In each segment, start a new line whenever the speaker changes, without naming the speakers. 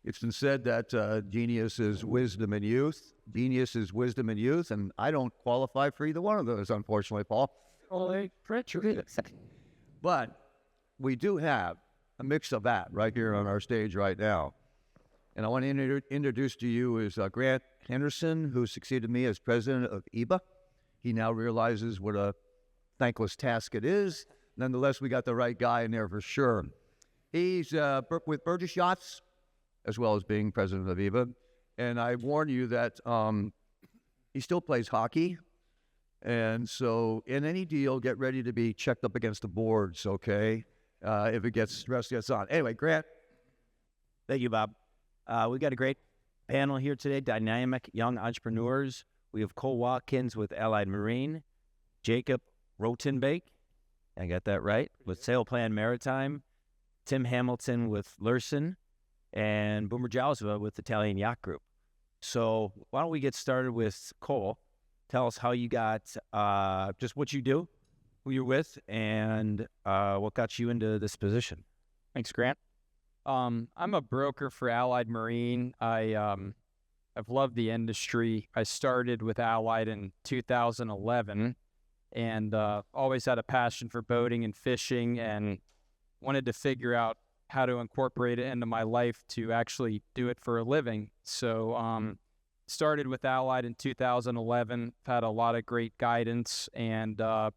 It's been said that genius is wisdom and youth. Genius is wisdom and youth, and I don't qualify for either one of those, unfortunately, Paul. But we do have a mix of that right here on our stage right now. And I want to introduce to you is Grant Henderson, who succeeded me as president of EBA. He now realizes what a thankless task it is. Nonetheless, we got the right guy in there for sure. He's with Burgess Yachts, as well as being president of EBA. And I warn you that he still plays hockey. And so in any deal, get ready to be checked up against the boards, okay? If it gets on. Anyway, Grant.
Thank you, Bob. We got a great panel here today, dynamic young entrepreneurs. We have Cole Watkins with Allied Marine, Jacob Ruytenbeek, I got that right, with Sailplan Maritime, Tim Hamilton with Lursen, and Boomer Jousma with Italian Yacht Group. So why don't we get started with Cole? Tell us how you got, just what you do, who you're with, and what got you into this position.
Thanks, Grant. I'm a broker for Allied Marine. I've loved the industry. I started with Allied in 2011 and always had a passion for boating and fishing and wanted to figure out how to incorporate it into my life to actually do it for a living. So started with Allied in 2011, had a lot of great guidance, and the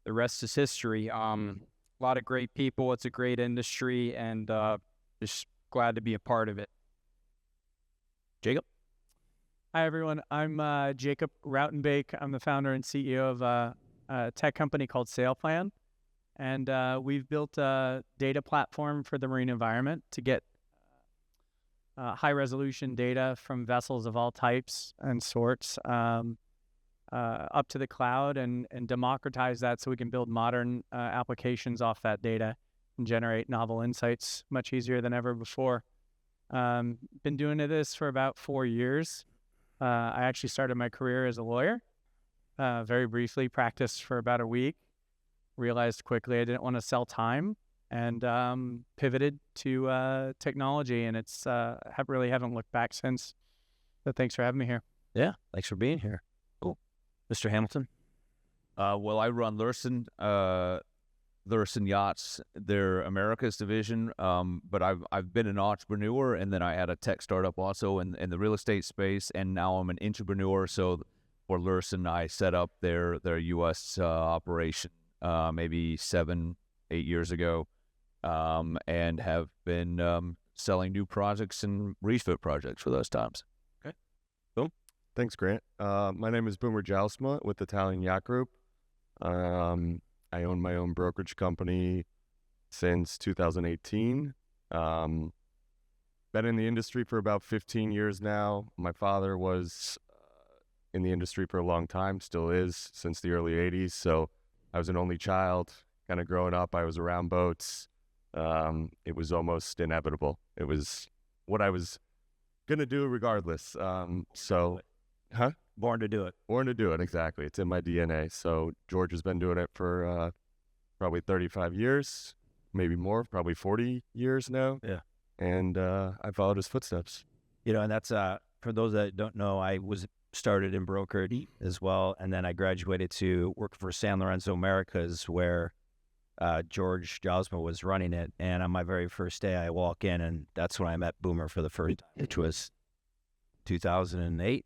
rest is history. A lot of great people. It's a great industry, and just glad to be a part of it.
Jacob?
Hi, everyone. I'm Jacob Ruytenbeek. I'm the founder and CEO of a tech company called Sailplan. And we've built a data platform for the marine environment to get high-resolution data from vessels of all types and sorts up to the cloud and democratize that so we can build modern applications off that data and generate novel insights much easier than ever before. Been doing this for about 4 years. I actually started my career as a lawyer, very briefly, practiced for about a week, realized quickly I didn't want to sell time, and pivoted to technology, and it's really haven't looked back since. So thanks for having me here.
Yeah, thanks for being here. Cool. Mr. Hamilton?
Well, I run Lursen Yachts, their Americas division, but I've been an entrepreneur, and then I had a tech startup also in the real estate space, and now I'm an entrepreneur. So for Lursen, I set up their U.S. operation maybe 7-8 years ago, and have been selling new projects and refit projects for those times.
Okay. Boom.
Thanks, Grant. My name is Boomer Jousma with Italian Yacht Group. I own my own brokerage company since 2018. Been in the industry for about 15 years now. My father was in the industry for a long time, still is, since the early 80s. So I was an only child. Kind of growing up, I was around boats. It was almost inevitable. It was what I was going to do regardless.
Born to do it.
Born to do it, exactly. It's in my DNA. So George has been doing it for probably 35 years, maybe more, probably 40 years now.
Yeah.
And I followed his footsteps.
You know, and that's, for those that don't know, I was started in brokerage as well, and then I graduated to work for San Lorenzo Americas, where George Jousma was running it. And on my very first day, I walk in, and that's when I met Boomer for the first time, which was 2008.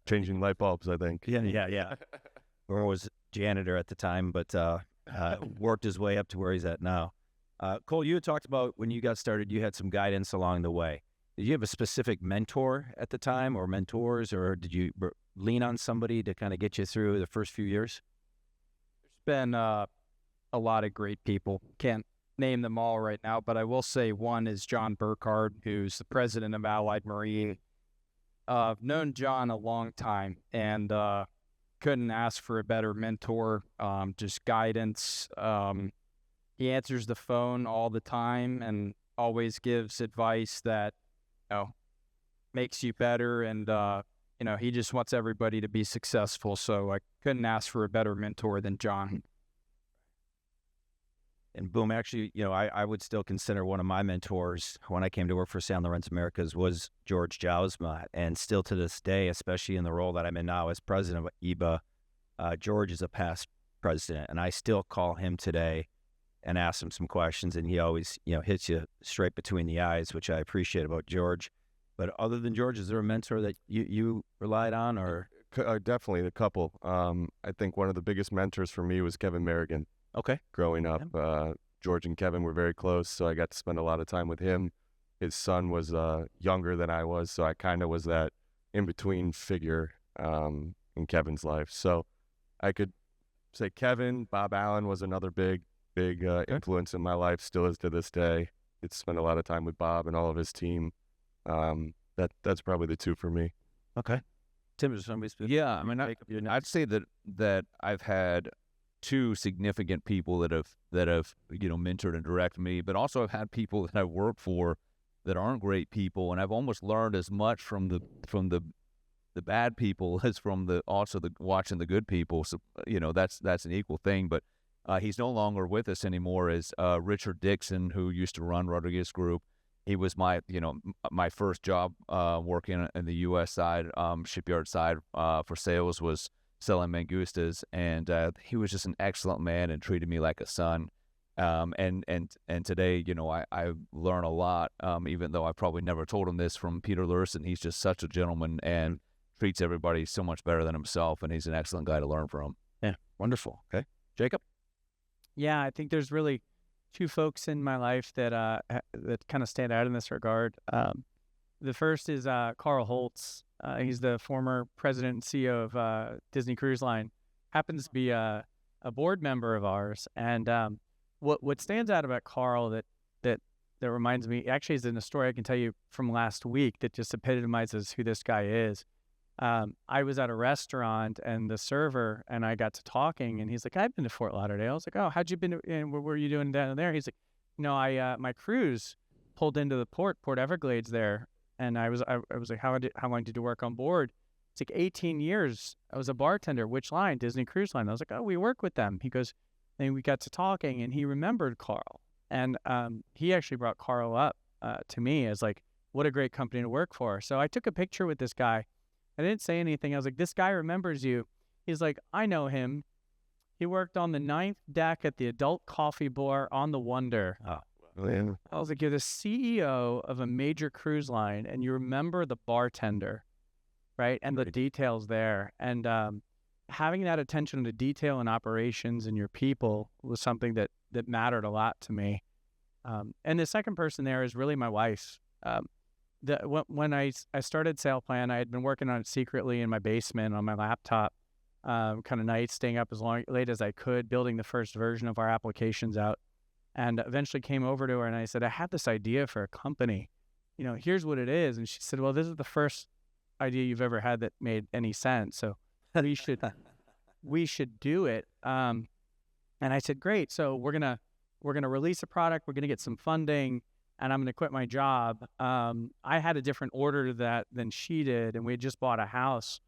Changing light bulbs, I think.
Yeah. Boomer was janitor at the time, but worked his way up to where he's at now. Cole, you had talked about when you got started, you had some guidance along the way. Did you have a specific mentor at the time, or mentors, or did you lean on somebody to kind of get you through the first few years?
There's been a lot of great people. Can't name them all right now, but I will say one is John Burkhardt, who's the president of Allied Marine. I've known John a long time, and couldn't ask for a better mentor, just guidance. He answers the phone all the time and always gives advice that, makes you better, and he just wants everybody to be successful. So I couldn't ask for a better mentor than John.
And boom, actually, I would still consider one of my mentors when I came to work for San Lorenzo Americas was George Jousma. And still to this day, especially in the role that I'm in now as president of EBA, George is a past president. And I still call him today and ask him some questions. And he always, hits you straight between the eyes, which I appreciate about George. But other than George, is there a mentor that you relied on or?
Definitely a couple. I think one of the biggest mentors for me was Kevin Merrigan.
Okay.
Growing up, George and Kevin were very close, so I got to spend a lot of time with him. His son was younger than I was, so I kind of was that in-between figure in Kevin's life. So I could say Kevin. Bob Allen was another big influence in my life, still is to this day. It's spent a lot of time with Bob and all of his team. That's probably the two for me.
Okay. Tim, is somebody specific?
Yeah, I mean, I'd say that I've had two significant people that have mentored and directed me, but also I've had people that I've worked for that aren't great people, and I've almost learned as much from the bad people as from the watching the good people. So that's an equal thing. But he's no longer with us anymore. Is Richard Dixon, who used to run Rodriguez Group. He was my first job working in the U.S. side, shipyard side for sales was selling mangustas, and he was just an excellent man and treated me like a son. And today, I learn a lot, even though I probably never told him this, from Peter Lurson. He's just such a gentleman and treats everybody so much better than himself, and he's an excellent guy to learn from.
Yeah, wonderful. Okay, Jacob.
Yeah, I think there's really two folks in my life that kind of stand out in this regard. The first is Carl Holtz. He's the former president and CEO of Disney Cruise Line. Happens to be a board member of ours. And what stands out about Carl that reminds me, actually is in a story I can tell you from last week that just epitomizes who this guy is. I was at a restaurant and the server and I got to talking and he's like, I've been to Fort Lauderdale. I was like, oh, how'd you been and what were you doing down there? He's like, my cruise pulled into the Port Everglades there. And I was like, how long did you work on board? It's like 18 years. I was a bartender. Which line? Disney Cruise Line. I was like, oh, we work with them. He goes, and we got to talking and he remembered Carl. And he actually brought Carl up to me as like, what a great company to work for. So I took a picture with this guy. I didn't say anything. I was like, this guy remembers you. He's like, I know him. He worked on the 9th deck at the adult coffee bar on the Wonder.
Oh.
Yeah.
I was like, you're the CEO of a major cruise line and you remember the bartender, right? And the details there. And having that attention to detail and operations and your people was something that mattered a lot to me. And the second person there is really my wife. When I started SailPlan, I had been working on it secretly in my basement on my laptop, kind of nights, staying up as late as I could, building the first version of our applications out. And eventually came over to her and I said, I have this idea for a company. Here's what it is. And she said, well, this is the first idea you've ever had that made any sense. So we should do it. And I said, great. So we're gonna release a product. We're gonna get some funding, and I'm gonna quit my job. I had a different order to that than she did, and we had just bought a house.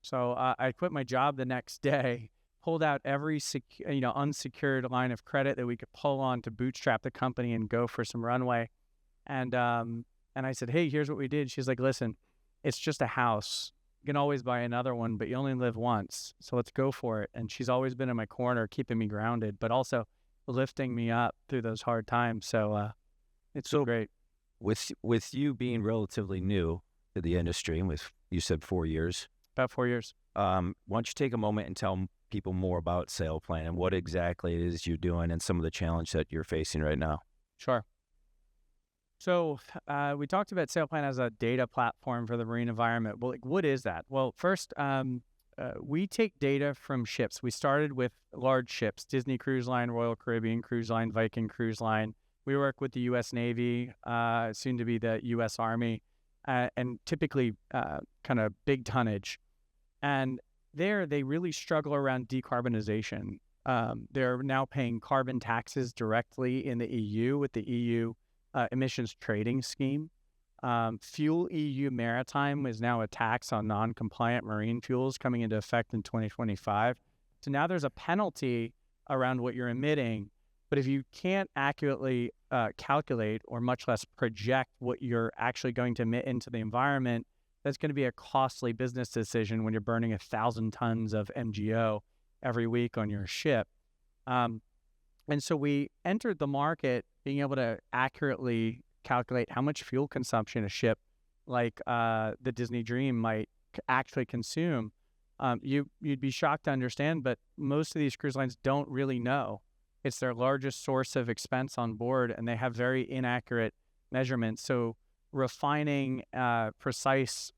So I quit my job the next day. Pulled out every unsecured line of credit that we could pull on to bootstrap the company and go for some runway. And I said, hey, here's what we did. She's like, listen, it's just a house. You can always buy another one, but you only live once. So let's go for it. And she's always been in my corner, keeping me grounded, but also lifting me up through those hard times. So it's so great.
With you being relatively new to the industry, and you said 4 years.
About 4 years.
Why don't you take a moment and tell people more about SailPlan and what exactly it is you're doing and some of the challenge that you're facing right now?
Sure. So we talked about SailPlan as a data platform for the marine environment. Well, what is that? Well, first, we take data from ships. We started with large ships, Disney Cruise Line, Royal Caribbean Cruise Line, Viking Cruise Line. We work with the U.S. Navy, soon to be the U.S. Army, and typically kind of big tonnage. And there, they really struggle around decarbonization. They're now paying carbon taxes directly in the EU with the EU emissions trading scheme. Fuel EU Maritime is now a tax on non-compliant marine fuels coming into effect in 2025. So now there's a penalty around what you're emitting, But if you can't accurately calculate or much less project what you're actually going to emit into the environment, that's going to be a costly business decision when you're burning 1,000 tons of MGO every week on your ship. And so we entered the market being able to accurately calculate how much fuel consumption a ship like the Disney Dream might actually consume. You'd be shocked to understand, but most of these cruise lines don't really know. It's their largest source of expense on board, and they have very inaccurate measurements. So refining precise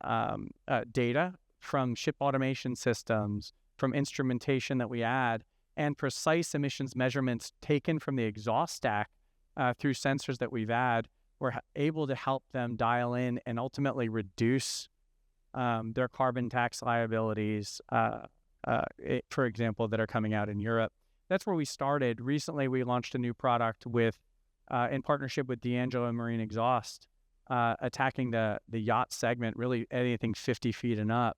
data from ship automation systems, from instrumentation that we add, and precise emissions measurements taken from the exhaust stack through sensors that we've added, we're able to help them dial in and ultimately reduce their carbon tax liabilities, for example, that are coming out in Europe. That's where we started. Recently, we launched a new product with, in partnership with D'Angelo Marine Exhaust, attacking the yacht segment, really anything 50 feet and up.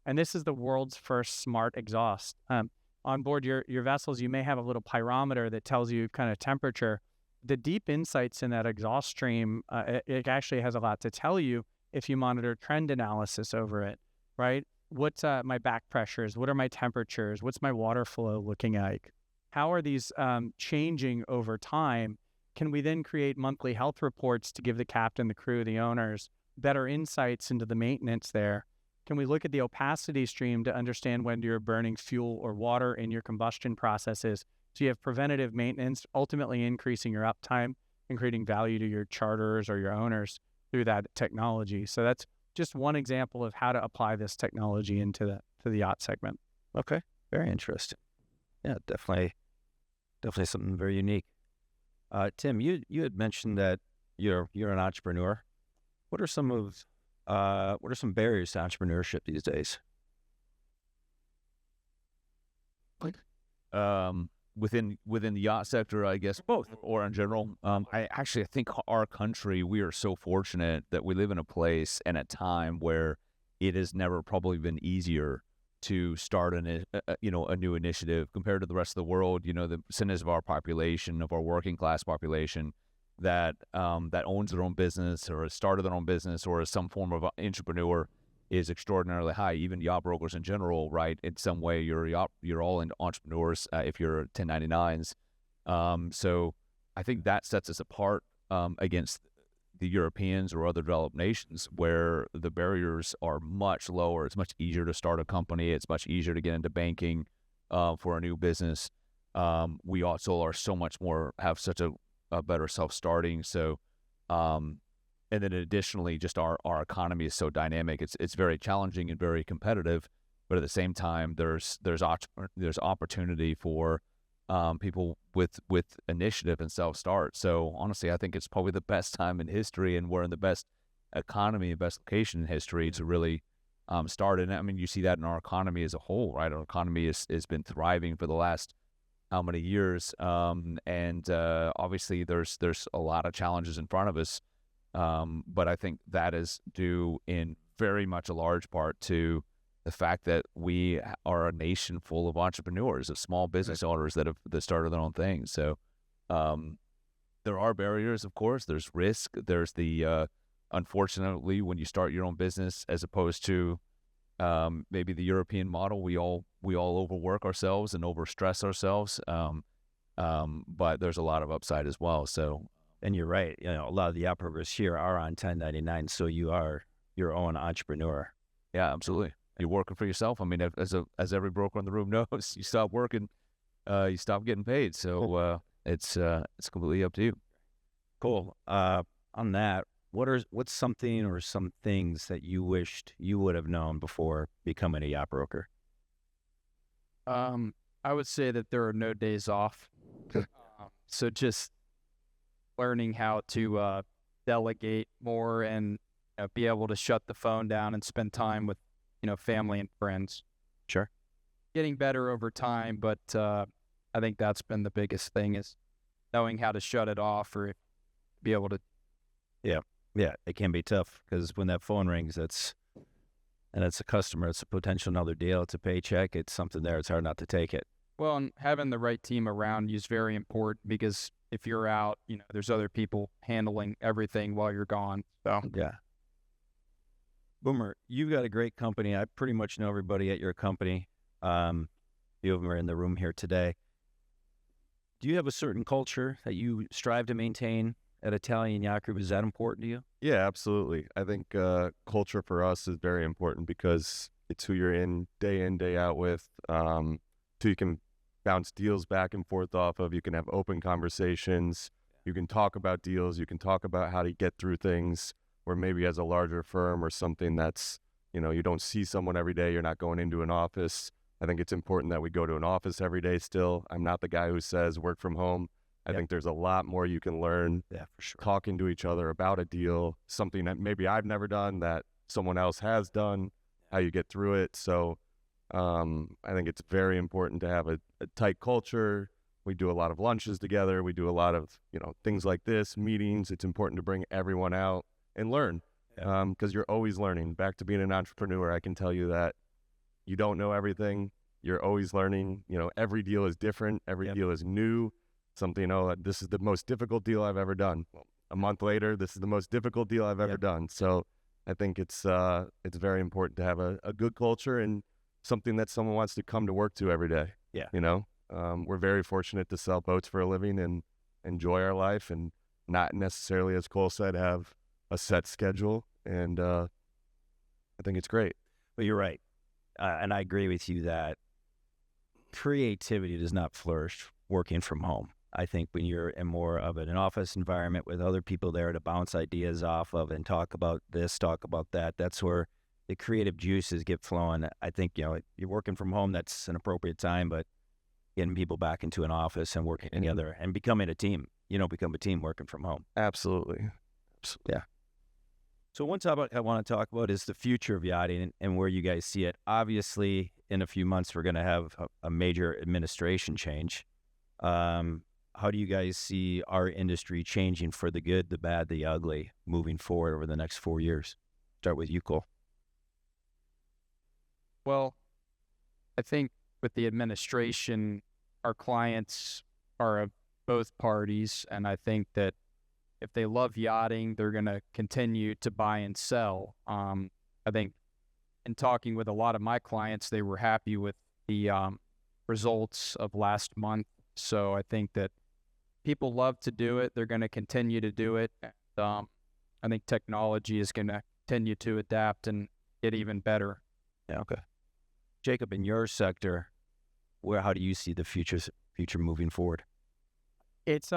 And this is the world's first smart exhaust. On board your vessels, you may have a little pyrometer that tells you kind of temperature. The deep insights in that exhaust stream, it actually has a lot to tell you if you monitor trend analysis over it, right? What's my back pressures? What are my temperatures? What's my water flow looking like? How are these changing over time? Can we then create monthly health reports to give the captain, the crew, the owners better insights into the maintenance there? Can we look at the opacity stream to understand when you're burning fuel or water in your combustion processes? So you have preventative maintenance, ultimately increasing your uptime and creating value to your charterers or your owners through that technology. So that's just one example of how to apply this technology into the yacht segment.
Okay, very interesting. Yeah, definitely something very unique. Tim, you had mentioned that you're an entrepreneur. What are some barriers to entrepreneurship these days?
Within the yacht sector, I guess both, or in general. I think our country, we are so fortunate that we live in a place and a time where it has never probably been easier to start a new initiative compared to the rest of the world. The percentage of our population, of our working class population, that owns their own business or has started their own business or is some form of entrepreneur is extraordinarily high. Even yacht brokers in general, right? In some way, you're all into entrepreneurs if you're 1099s. So I think that sets us apart against the Europeans or other developed nations where the barriers are much lower. It's much easier to start a company. It's much easier to get into banking for a new business. We also are so much more, have such a better self-starting. So, and then additionally, just our economy is so dynamic. It's very challenging and very competitive, but at the same time, there's opportunity for people with initiative and self-start. So honestly, I think it's probably the best time in history, and we're in the best economy and best location in history to really start. And I mean, you see that in our economy as a whole, right? Our economy has been thriving for the last how many years, and obviously there's a lot of challenges in front of us. But I think that is due in very much a large part to the fact that we are a nation full of entrepreneurs, of small business owners that started their own things. So there are barriers, of course. There's risk. There's the unfortunately, when you start your own business, as opposed to maybe the European model, we all overwork ourselves and overstress ourselves. But there's a lot of upside as well. So.
And you're right. A lot of the yacht brokers here are on 1099, so you are your own entrepreneur.
Yeah, absolutely. You're working for yourself. I mean, as every broker in the room knows, you stop working, you stop getting paid. So it's completely up to you.
Cool. On that, what's something or some things that you wished you would have known before becoming a yacht broker?
I would say that there are no days off. So just learning how to delegate more and be able to shut the phone down and spend time with family and friends.
Sure.
Getting better over time, but I think that's been the biggest thing, is knowing how to shut it off or be able to.
Yeah, it can be tough because when that phone rings, it's a customer, it's a potential another deal, it's a paycheck, it's something there, it's hard not to take it.
Well, and having the right team around you is very important because if you're out, there's other people handling everything while you're gone. So
Yeah. Boomer, you've got a great company. I pretty much know everybody at your company. Few of them are in the room here today. Do you have a certain culture that you strive to maintain at Italian Yacht Group? Is that important to you?
Yeah, absolutely. I think culture for us is very important because it's who you're in, day out with. So you can bounce deals back and forth off of. You can have open conversations. You can talk about deals. You can talk about how to get through things. Or maybe as a larger firm or something that's, you don't see someone every day. You're not going into an office. I think it's important that we go to an office every day still. I'm not the guy who says work from home. I think there's a lot more you can learn
Yeah, for sure.
talking to each other about a deal, something that maybe I've never done that someone else has done, how you get through it. So I think it's very important to have a tight culture. We do a lot of lunches together. We do a lot of, things like this, meetings. It's important to bring everyone out and learn because you're always learning. Back to being an entrepreneur, I can tell you that you don't know everything. You're always learning. Every deal is different. Every deal is new. Something, this is the most difficult deal I've ever done. A month later, this is the most difficult deal I've ever done. So I think it's very important to have a good culture and something that someone wants to come to work to every day.
Yeah.
We're very fortunate to sell boats for a living and enjoy our life and not necessarily, as Cole said, have a set schedule. And I think it's great.
But you're right. And I agree with you that creativity does not flourish working from home. I think when you're in more of an office environment with other people there to bounce ideas off of and talk about this, talk about that, that's where the creative juices get flowing. I think, you're working from home, that's an appropriate time, but getting people back into an office and working together and becoming a team, become a team working from home.
Absolutely.
Yeah. So one topic I want to talk about is the future of yachting and where you guys see it. Obviously, in a few months, we're going to have a major administration change. How do you guys see our industry changing for the good, the bad, the ugly moving forward over the next 4 years? Start with you, Cole.
Well, I think with the administration, our clients are of both parties, and I think that if they love yachting, they're going to continue to buy and sell. I think in talking with a lot of my clients, they were happy with the results of last month. So I think that people love to do it. They're going to continue to do it. And, I think technology is going to continue to adapt and get even better.
Yeah, okay. Jacob, in your sector, how do you see the future moving forward?
It's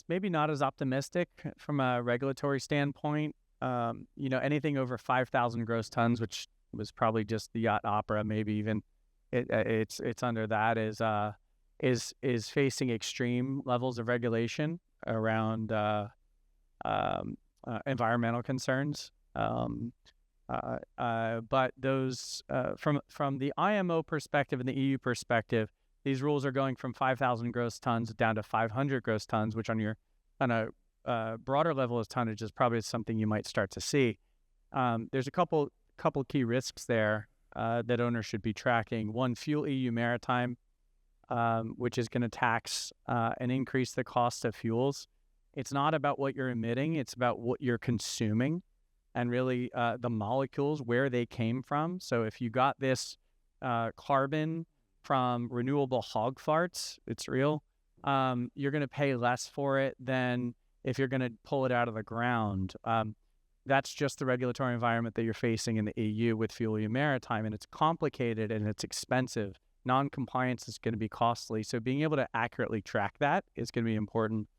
maybe not as optimistic from a regulatory standpoint. Anything over 5,000 gross tons, which was probably just the yacht opera, maybe even it's under that, is facing extreme levels of regulation around environmental concerns. But those from the IMO perspective and the EU perspective, these rules are going from 5,000 gross tons down to 500 gross tons, which on a broader level of tonnage is probably something you might start to see. There's a couple key risks there that owners should be tracking. One, Fuel EU Maritime, which is going to tax and increase the cost of fuels. It's not about what you're emitting, it's about what you're consuming and really the molecules, where they came from. So if you got this carbon from renewable hog farts, it's real, you're going to pay less for it than if you're going to pull it out of the ground. That's just the regulatory environment that you're facing in the EU with Fuel EU Maritime, and it's complicated and it's expensive. Non-compliance is going to be costly, so being able to accurately track that is going to be important.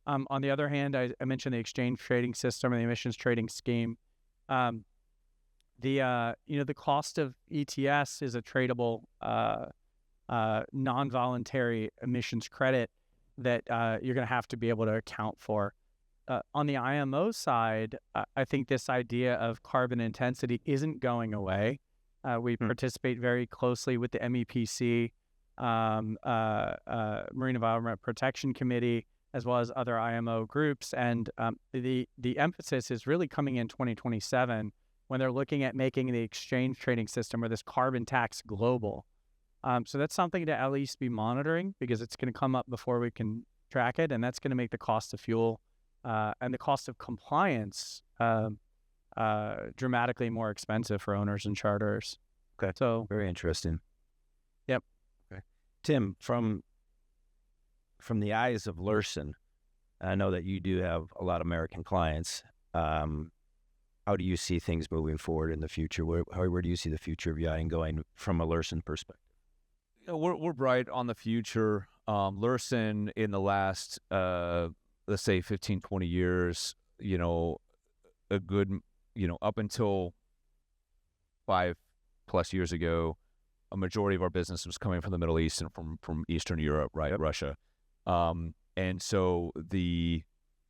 On the other hand, I mentioned the exchange trading system and the emissions trading scheme. The cost of ETS is a tradable non-voluntary emissions credit that you're going to have to be able to account for. On the IMO side, I think this idea of carbon intensity isn't going away. We participate very closely with the MEPC, Marine Environment Protection Committee, as well as other IMO groups. And the emphasis is really coming in 2027 when they're looking at making the exchange trading system or this carbon tax global. So that's something to at least be monitoring, because it's going to come up before we can track it, and that's going to make the cost of fuel and the cost of compliance dramatically more expensive for owners and charters.
Okay.
So
Very interesting.
Yep.
Okay. Tim, from the eyes of Lursen, I know that you do have a lot of American clients. How do you see things moving forward in the future? Where do you see the future of yachting going from a Lursen perspective?
We're bright on the future. Lursen in the last, let's say 15, 20 years, a good, up until 5+ years ago, a majority of our business was coming from the Middle East and from Eastern Europe, right? Yep. Russia. And so the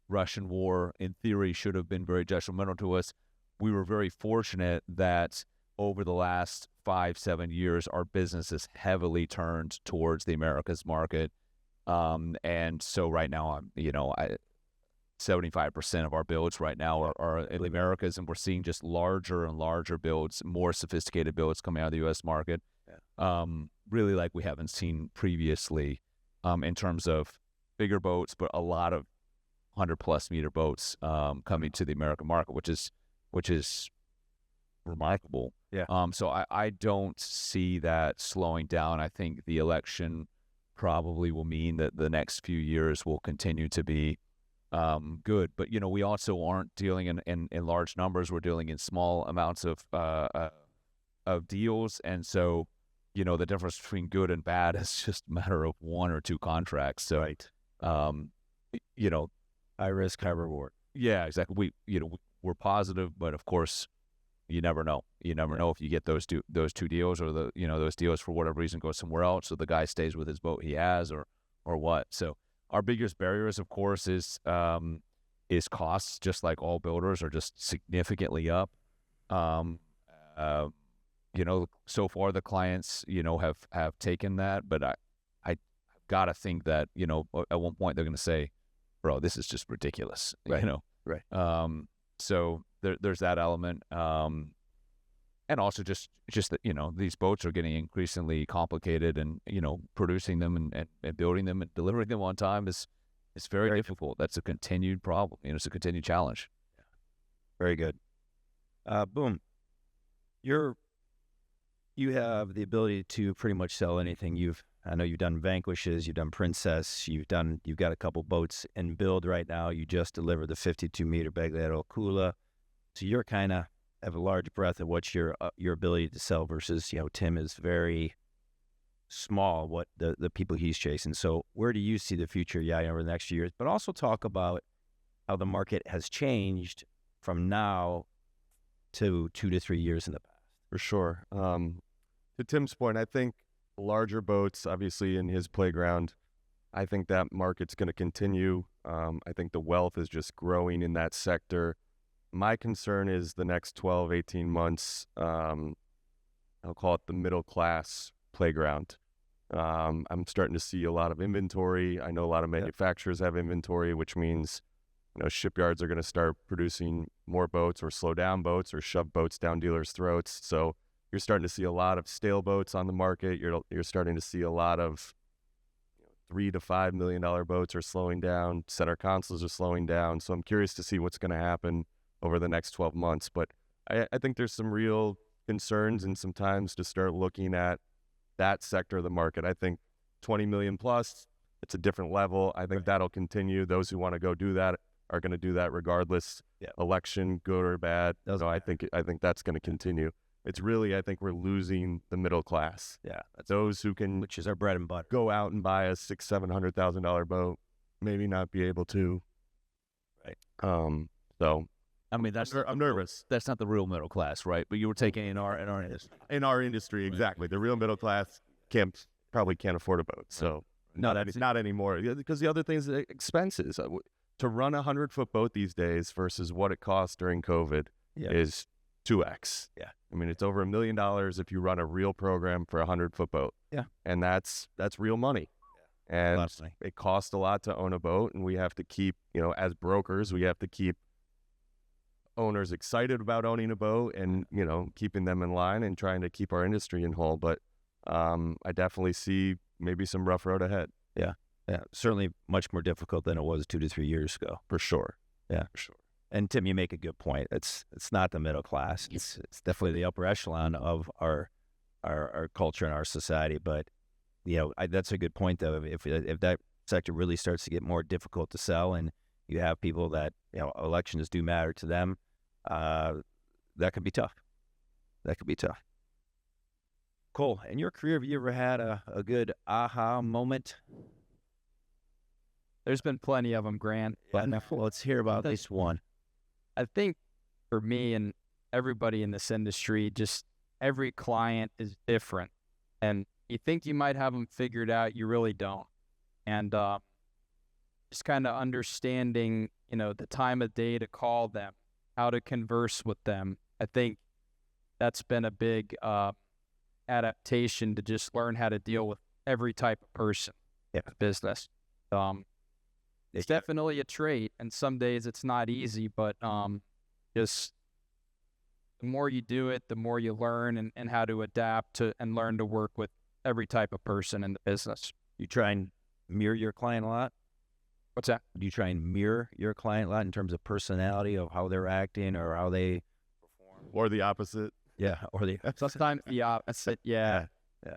Russian war, in theory, should have been very detrimental to us. We were very fortunate that over the last 5-7 years, our business has heavily turned towards the Americas market. And so right now, 75% of our builds right now are in the Americas, and we're seeing just larger and larger builds, more sophisticated builds coming out of the U.S. market, really like we haven't seen previously, in terms of bigger boats, but a lot of 100+ meter boats coming to the American market, which is remarkable.
Yeah.
So I don't see that slowing down. I think the election probably will mean that the next few years will continue to be good. But, we also aren't dealing in large numbers. We're dealing in small amounts of deals. And so, the difference between good and bad is just a matter of 1 or 2 contracts. So,
right.
High risk, high reward. Yeah, exactly. We're positive, but of course, you never know. You never know if you get those two deals, or those deals for whatever reason go somewhere else, so the guy stays with his boat he has, or what. So our biggest barriers, of course, is costs. Just like all builders are just significantly up. So far the clients have taken that, but I gotta think that at one point they're gonna say, bro, this is just ridiculous.
Right. Right.
So there's that element. And also just that, these boats are getting increasingly complicated, and, producing them and building them and delivering them on time is very difficult. That's a continued problem. It's a continued challenge.
Very good. Boom. You have the ability to pretty much sell anything. I know you've done Vanquishes, you've done Princess, you've got a couple boats in build right now. You just delivered the 52-meter Baglietto Kula. So you're kind of have a large breadth of what your ability to sell versus, Tim is very small, what the people he's chasing. So where do you see the future over the next few years? But also talk about how the market has changed from now to 2 to 3 years in the past.
For sure. To Tim's point, I think larger boats, obviously in his playground, I think that market's going to continue. I think the wealth is just growing in that sector. My concern is the next 12, 18 months, I'll call it the middle class playground. I'm starting to see a lot of inventory. I know a lot of manufacturers have inventory, which means, shipyards are going to start producing more boats, or slow down boats, or shove boats down dealers' throats. So you're starting to see a lot of stale boats on the market. You're starting to see a lot of $3 to $5 million boats are slowing down. Center consoles are slowing down. So I'm curious to see what's going to happen over the next 12 months. But I think there's some real concerns and some times to start looking at that sector of the market. I think 20 million plus, it's a different level. I think that'll continue. Those who want to go do that are going to do that regardless.
Yeah.
Election, good or bad. So I think that's going to continue. It's really, I think we're losing the middle class.
Yeah.
Those who can,
which is our bread and butter,
go out and buy a $600,000-$700,000 boat, maybe not be able to.
Right.
So
I mean,
I'm nervous.
That's not the real middle class, right? But you were taking in our industry.
In our industry, exactly. The real middle class probably can't afford a boat. So
no, that's
not anymore. Because the other thing is expenses. To run a 100-foot boat these days versus what it cost during COVID is 2x.
Yeah.
I mean, it's over $1 million if you run a real program for a 100-foot boat.
Yeah.
And that's real money. Yeah. And it costs a lot to own a boat, and we have to keep, as brokers, we have to keep owners excited about owning a boat and, keeping them in line and trying to keep our industry in whole. But I definitely see maybe some rough road ahead.
Yeah, certainly much more difficult than it was 2 to 3 years ago.
For sure.
Yeah,
For sure.
and Tim, you make a good point. It's not the middle class. It's definitely the upper echelon of our culture and our society. But that's a good point, though. If that sector really starts to get more difficult to sell, and you have people that elections do matter to them, that could be tough. That could be tough. Cool. In your career, have you ever had a good aha moment?
There's been plenty of them, Grant.
But let's hear about this one.
I think for me and everybody in this industry, just every client is different. And you think you might have them figured out, you really don't. And just kind of understanding, the time of day to call them, how to converse with them. I think that's been a big adaptation to just learn how to deal with every type of person in business. It's definitely a trait, and some days it's not easy, but just the more you do it, the more you learn and how to adapt to and learn to work with every type of person in the business.
You try and mirror your client a lot?
What's that?
Do you try and mirror your client a lot in terms of personality, of how they're acting or how they perform?
Or the opposite.
Yeah, or the
Sometimes the opposite, yeah.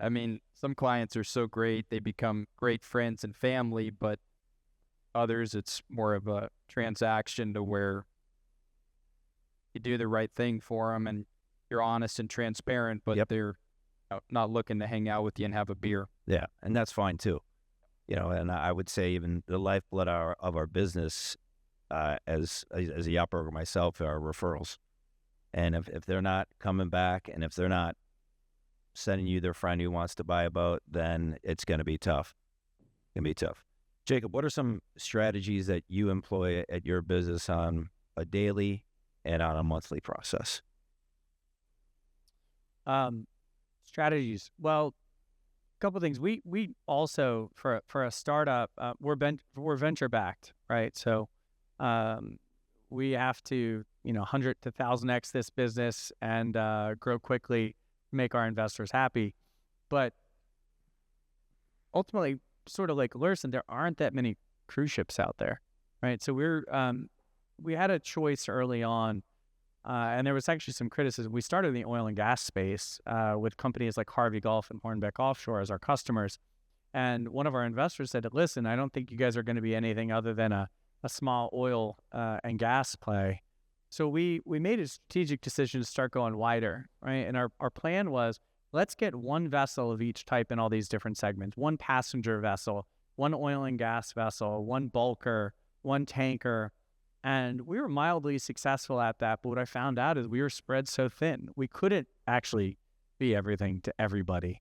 I mean, some clients are so great, they become great friends and family, but others, it's more of a transaction to where you do the right thing for them and you're honest and transparent, but they're not looking to hang out with you and have a beer.
Yeah, and that's fine too. And I would say even the lifeblood of our business as a yacht broker myself are referrals. And if they're not coming back and if they're not sending you their friend who wants to buy a boat, then it's going to be tough. It's going to be tough. Jacob, what are some strategies that you employ at your business on a daily and on a monthly process?
Strategies. Well, a couple of things. We also for a startup, we're venture backed, right? So we have to 100 to 1,000x this business and grow quickly, make our investors happy. But ultimately, sort of like Lursen, there aren't that many cruise ships out there, right? So we had a choice early on, and there was actually some criticism. We started in the oil and gas space with companies like Harvey Gulf and Ruytenbeek Offshore as our customers. And one of our investors said, listen, I don't think you guys are going to be anything other than a small oil and gas play. So we made a strategic decision to start going wider, right? And our plan was, let's get one vessel of each type in all these different segments, one passenger vessel, one oil and gas vessel, one bulker, one tanker. And we were mildly successful at that. But what I found out is we were spread so thin, we couldn't actually be everything to everybody.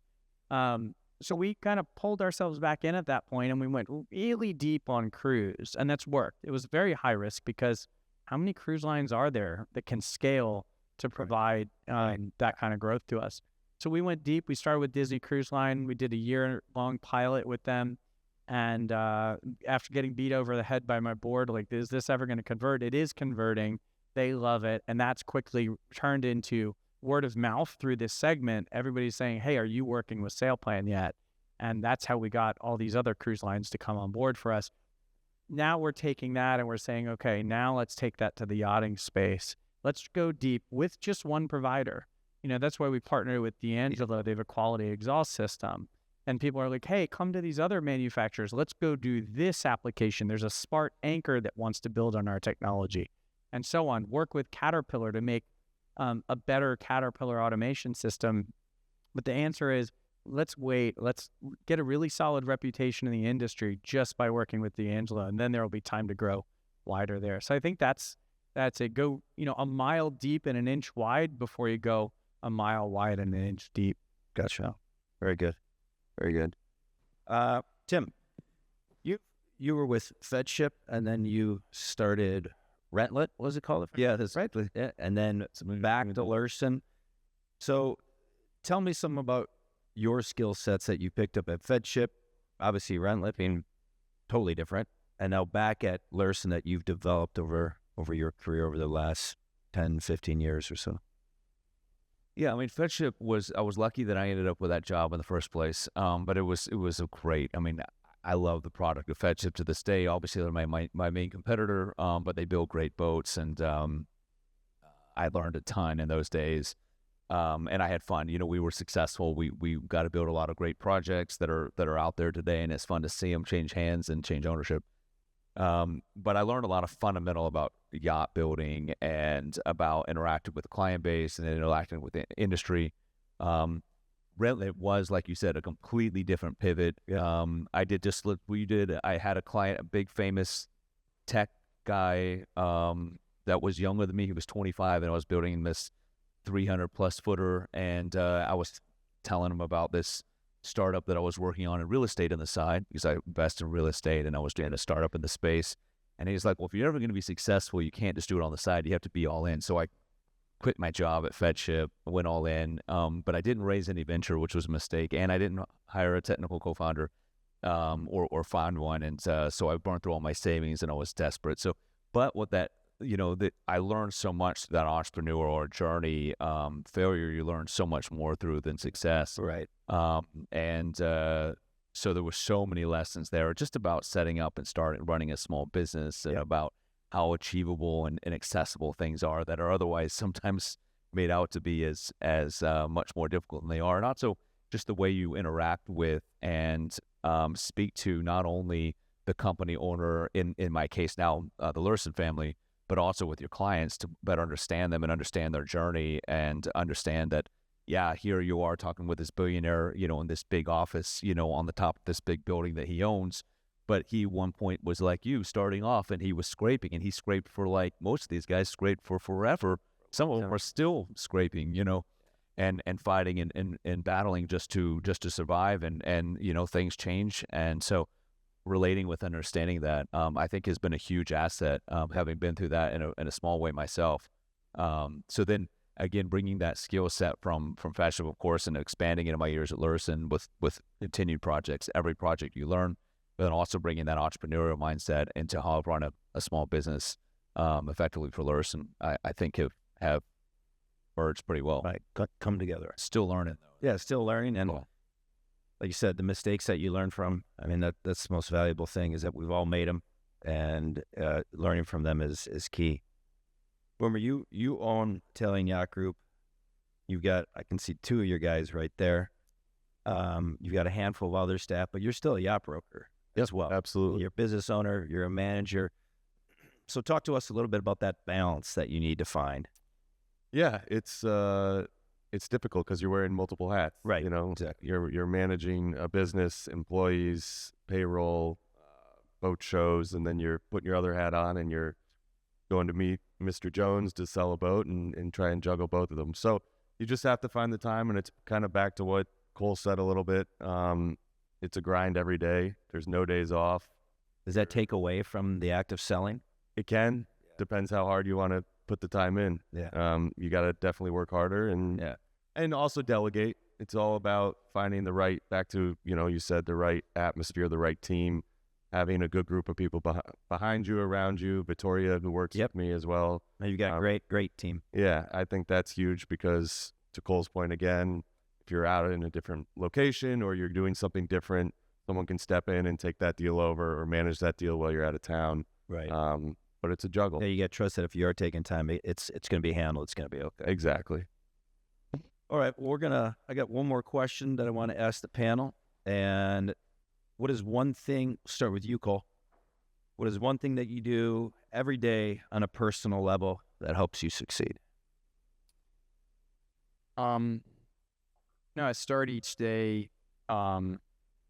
So we kind of pulled ourselves back in at that point and we went really deep on cruise, and that's worked. It was very high risk because how many cruise lines are there that can scale to provide that kind of growth to us? So we went deep. We started with Disney Cruise Line. We did a year-long pilot with them. And after getting beat over the head by my board, like, is this ever going to convert? It is converting. They love it. And that's quickly turned into word of mouth through this segment. Everybody's saying, hey, are you working with SailPlan yet? And that's how we got all these other cruise lines to come on board for us. Now we're taking that and we're saying, okay, now let's take that to the yachting space. Let's go deep with just one provider. That's why we partnered with D'Angelo. They have a quality exhaust system. And people are like, hey, come to these other manufacturers. Let's go do this application. There's a smart anchor that wants to build on our technology, and so on. Work with Caterpillar to make a better Caterpillar automation system. But the answer is, let's wait. Let's get a really solid reputation in the industry just by working with D'Angelo, and then there will be time to grow wider there. So I think that's it. Go, a mile deep and an inch wide before you go a mile wide and an inch deep.
Gotcha. Very good. Very good. Tim, you were with FedShip, and then you started Rentlet. What was it called?
Yeah, that's
right. Yeah, and then back to Lursen. So, tell me some about your skill sets that you picked up at FedShip. Obviously, Rentlet being totally different, and now back at Lursen that you've developed over your career over the last 10, 15 years or so.
Yeah, I mean, Fedship I was lucky that I ended up with that job in the first place. But it was a great. I mean, I love the product of Fedship to this day. Obviously, they're my main competitor, but they build great boats, and I learned a ton in those days. And I had fun. You know, we were successful. We got to build a lot of great projects that are out there today, and it's fun to see them change hands and change ownership. But I learned a lot of fundamental about yacht building and about interacting with the client base and then interacting with the industry. Really, it was, like you said, a completely different pivot. I did just what we did. I had a client, a big famous tech guy that was younger than me. He was 25, and I was building this 300 plus footer, and I was telling him about this startup that I was working on in real estate on the side, because I invest in real estate, and I was doing a startup in the space. And he's like, well, if you're ever going to be successful, you can't just do it on the side. You have to be all in. So I quit my job at Fedship, went all in, but I didn't raise any venture, which was a mistake, and I didn't hire a technical co-founder or find one. And so I burned through all my savings, and I was desperate. So, but what that, that I learned so much through that entrepreneurial journey. Failure, you learn so much more through than success.
Right.
So there were so many lessons there, just about setting up and running a small business, and about how achievable and accessible things are that are otherwise sometimes made out to be as much more difficult than they are. And also just the way you interact with and speak to not only the company owner, in my case now, the Lurson family, but also with your clients, to better understand them and understand their journey, and understand that, yeah, here you are talking with this billionaire, in this big office, on the top of this big building that he owns. But he, at one point, was like you, starting off, and he was scraping, and he scraped for, like most of these guys scraped for forever. Some of them are still scraping, and fighting and battling just to survive, and things change. And so relating with understanding that, I think, has been a huge asset, having been through that in a small way myself. So then, again, bringing that skill set from Fedship, of course, and expanding into my years at Lurson with continued projects, every project you learn, but then also bringing that entrepreneurial mindset into how I run a small business effectively for Lurson, I think have merged pretty well.
Right. Come together.
Still learning, though.
Yeah, still learning. And like you said, the mistakes that you learn from, I mean, that's the most valuable thing, is that we've all made them, and learning from them is key. Boomer, you own Italian Yacht Group. You've got, I can see two of your guys right there. You've got a handful of other staff, but you're still a yacht broker as well.
Absolutely.
You're a business owner, you're a manager. So talk to us a little bit about that balance that you need to find.
Yeah, it's difficult because you're wearing multiple hats.
Right.
Exactly. You're managing a business, employees, payroll, boat shows, and then you're putting your other hat on, and you're going to meet Mr. Jones to sell a boat, and try and juggle both of them. So you just have to find the time, and it's kind of back to what Cole said a little bit. It's a grind every day. There's no days off.
Does that take away from the act of selling?
It can. Depends how hard you want to put the time in.
Yeah.
You got to definitely work harder, and also delegate. It's all about finding the right, back to, you said, the right atmosphere, the right team, having a good group of people behind you, around you. Victoria, who works with me as well.
You've got great team.
Yeah, I think that's huge, because to Cole's point again, if you're out in a different location or you're doing something different, someone can step in and take that deal over or manage that deal while you're out of town.
Right.
But it's a juggle.
Yeah, you got to trust that if you are taking time, it's going to be handled. It's going to be okay.
Exactly.
All right, I got one more question that I want to ask the panel. And what is one thing, start with you, Cole. What is one thing that you do every day on a personal level that helps you succeed?
I start each day.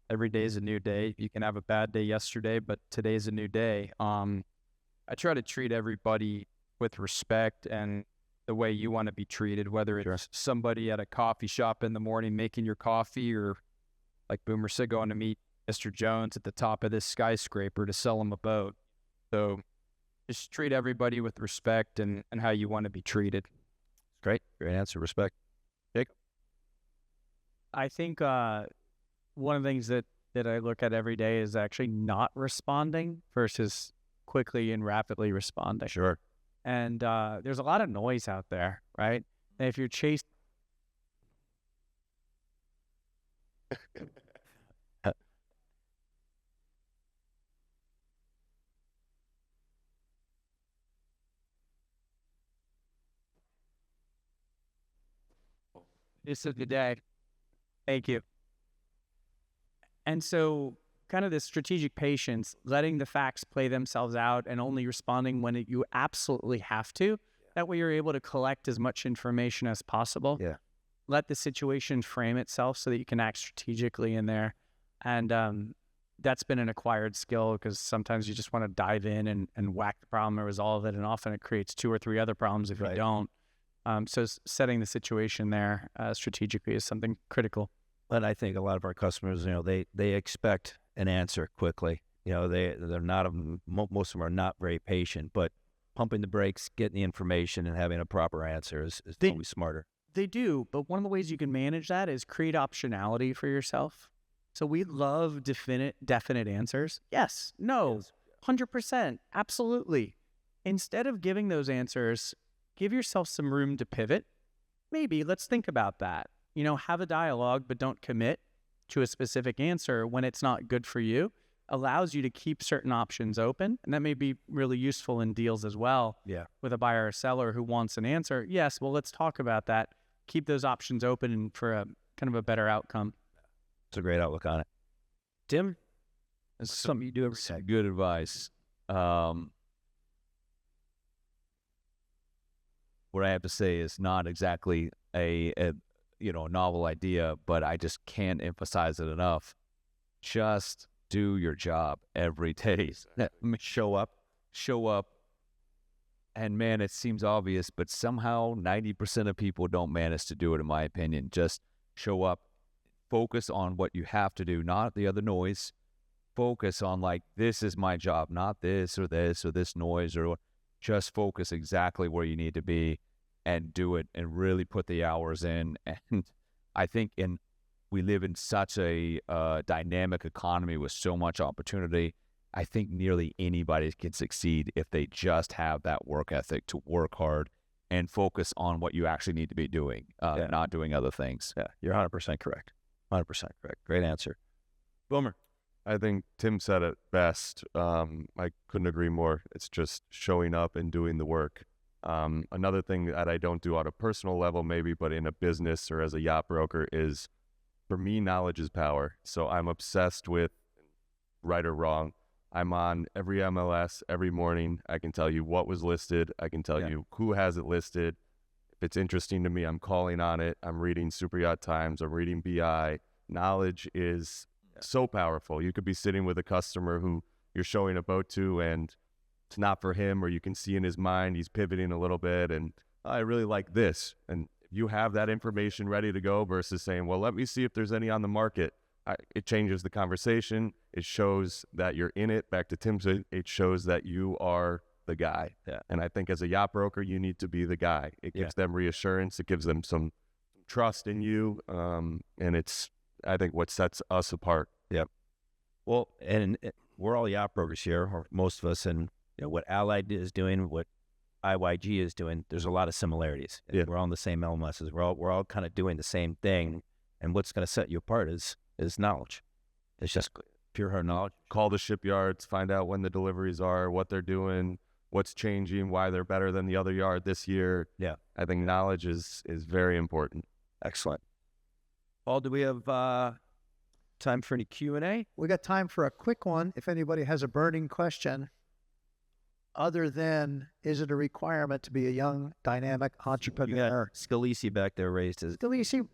Every day is a new day. You can have a bad day yesterday, but today's a new day. I try to treat everybody with respect and the way you want to be treated, whether it's somebody at a coffee shop in the morning making your coffee, or like Boomer said, going to meet Mr. Jones at the top of this skyscraper to sell him a boat. So just treat everybody with respect and how you want to be treated.
Great answer. Respect. Jacob?
I think one of the things that I look at every day is actually not responding versus quickly and rapidly responding.
Sure.
And there's a lot of noise out there, right? And if you're chasing
It's a good day.
Thank you. And so, kind of this strategic patience, letting the facts play themselves out and only responding when you absolutely have to. That way, you're able to collect as much information as possible.
Yeah.
Let the situation frame itself so that you can act strategically in there. And that's been an acquired skill because sometimes you just want to dive in and whack the problem and resolve it. And often it creates 2 or 3 other problems if you don't. So setting the situation there strategically is something critical.
But I think a lot of our customers, they expect an answer quickly. They're not, most of them are not very patient, but pumping the brakes, getting the information, and having a proper answer is always smarter.
They do, but one of the ways you can manage that is create optionality for yourself. So we love definite answers. Yes, no, 100%, absolutely. Instead of giving those answers, give yourself some room to pivot. Maybe let's think about that. Have a dialogue, but don't commit to a specific answer when it's not good for you. Allows you to keep certain options open, and that may be really useful in deals as well.
Yeah.
With a buyer or seller who wants an answer. Yes, well, let's talk about that. Keep those options open for a kind of a better outcome.
It's a great outlook on it. Tim, that's something you do every day.
Good advice. What I have to say is not exactly a novel idea, but I just can't emphasize it enough. Just do your job every day.
Show up.
And man, it seems obvious, but somehow 90% of people don't manage to do it, in my opinion. Just show up, focus on what you have to do, not the other noise. Focus on this is my job, not this or this noise, or just focus exactly where you need to be and do it and really put the hours in. And I think we live in such a dynamic economy with so much opportunity. I think nearly anybody can succeed if they just have that work ethic to work hard and focus on what you actually need to be doing, not doing other things.
Yeah, you're 100% correct. 100% correct. Great answer. Boomer.
I think Tim said it best. I couldn't agree more. It's just showing up and doing the work. Another thing that I don't do on a personal level maybe, but in a business or as a yacht broker is, for me, knowledge is power. So I'm obsessed with, right or wrong, I'm on every MLS every morning. I can tell you what was listed. I can tell you who has it listed. If it's interesting to me, I'm calling on it. I'm reading Super Yacht Times. I'm reading BI. Knowledge is so powerful. You could be sitting with a customer who you're showing a boat to, and it's not for him, or you can see in his mind he's pivoting a little bit, and I really like this. And if you have that information ready to go versus saying, well, let me see if there's any on the market, it changes the conversation. It shows that you're in it. Back to Tim's, it shows that you are the guy.
Yeah.
And I think as a yacht broker, you need to be the guy. It gives them reassurance. It gives them some trust in you. And it's, I think, what sets us apart.
Yep. Well, and we're all yacht brokers here, or most of us, and what Allied is doing, what IYG is doing, there's a lot of similarities.
Yeah.
We're all in the same LMSs. We're all kind of doing the same thing. And what's going to set you apart is knowledge. It's just pure hard knowledge.
Call the shipyards, find out when the deliveries are, what they're doing, what's changing, why they're better than the other yard this year.
Yeah.
I think knowledge is very important.
Excellent. Paul, do we have time for any Q&A?
We got time for a quick one. If anybody has a burning question, other than, is it a requirement to be a young, dynamic entrepreneur?
Scalisi back there raised his...
Scalisi,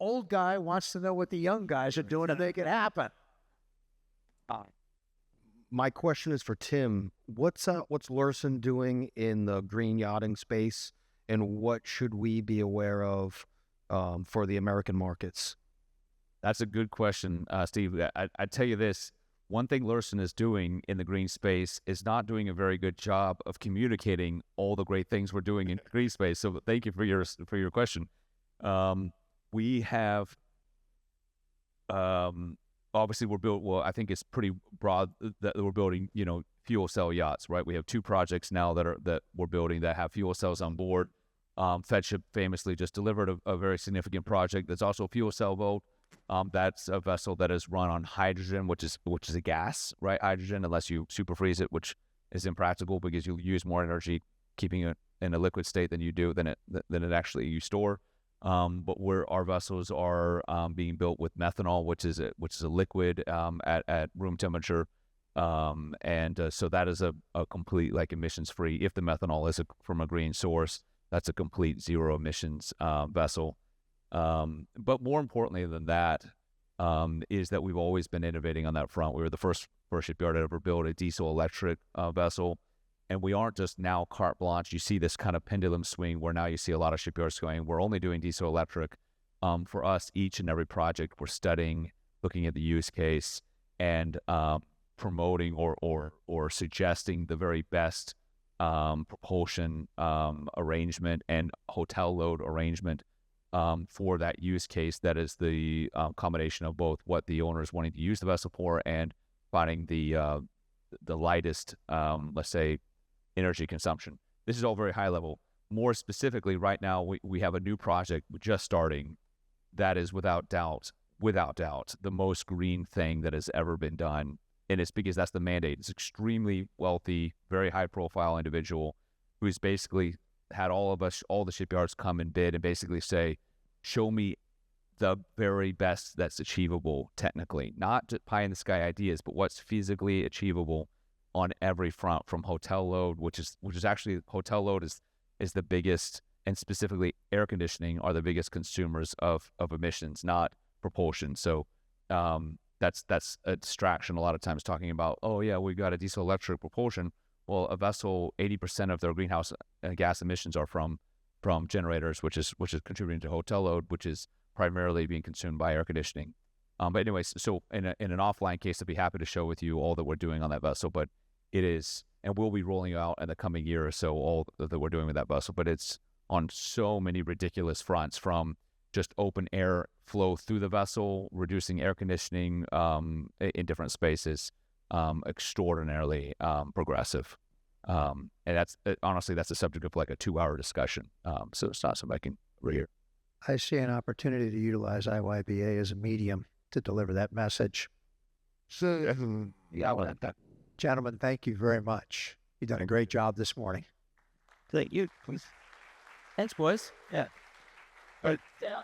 old guy wants to know what the young guys are doing to make it happen.
My question is for Tim. What's Lursen doing in the green yachting space, and what should we be aware of for the American markets?
That's a good question, Steve. I tell you this. One thing Lursen is doing in the green space is not doing a very good job of communicating all the great things we're doing in green space. So thank you for your question. We have, obviously we're built, well, I think it's pretty broad that we're building, fuel cell yachts, right? We have 2 projects now that we're building that have fuel cells on board. Fedship famously just delivered a very significant project. That's also a fuel cell boat. That's a vessel that is run on hydrogen, which is a gas, right? Hydrogen, unless you super freeze it, which is impractical because you use more energy keeping it in a liquid state than it actually you store. But where our vessels are being built with methanol, which is a liquid at room temperature, so that is a complete emissions free. If the methanol is from a green source, that's a complete zero emissions vessel. But more importantly than that, is that we've always been innovating on that front. We were the first shipyard to ever build a diesel electric vessel. And we aren't just now carte blanche. You see this kind of pendulum swing where now you see a lot of shipyards going, we're only doing diesel electric. For us, each and every project we're studying, looking at the use case, and promoting or suggesting the very best propulsion arrangement and hotel load arrangement for that use case. That is the combination of both what the owner is wanting to use the vessel for and finding the lightest, let's say, energy consumption. This is all very high level. More specifically, right now we have a new project just starting that is without doubt, the most green thing that has ever been done. And it's because that's the mandate. It's extremely wealthy, very high profile individual who's basically had all the shipyards come and bid and basically say, show me the very best that's achievable technically, not just pie in the sky ideas, but what's physically achievable on every front, from hotel load, which is actually hotel load is the biggest, and specifically air conditioning are the biggest consumers of emissions, not propulsion. So that's a distraction a lot of times, talking about, oh yeah, we've got a diesel electric propulsion. Well, a vessel, 80% of their greenhouse gas emissions are from generators, which is contributing to hotel load, which is primarily being consumed by air conditioning. But anyways, so in an offline case, I'd be happy to show with you all that we're doing on that vessel. But it is, and we'll be rolling out in the coming year or so all that we're doing with that vessel. But it's on so many ridiculous fronts, from just open air flow through the vessel, reducing air conditioning in different spaces, extraordinarily progressive. And that's honestly, that's the subject of like a 2-hour discussion. So it's not something I can read here.
I see an opportunity to utilize IYBA as a medium to deliver that message. So, gentlemen, thank you very much. You've done a great job this morning.
Thank you. Thanks, boys. Yeah.
Yeah.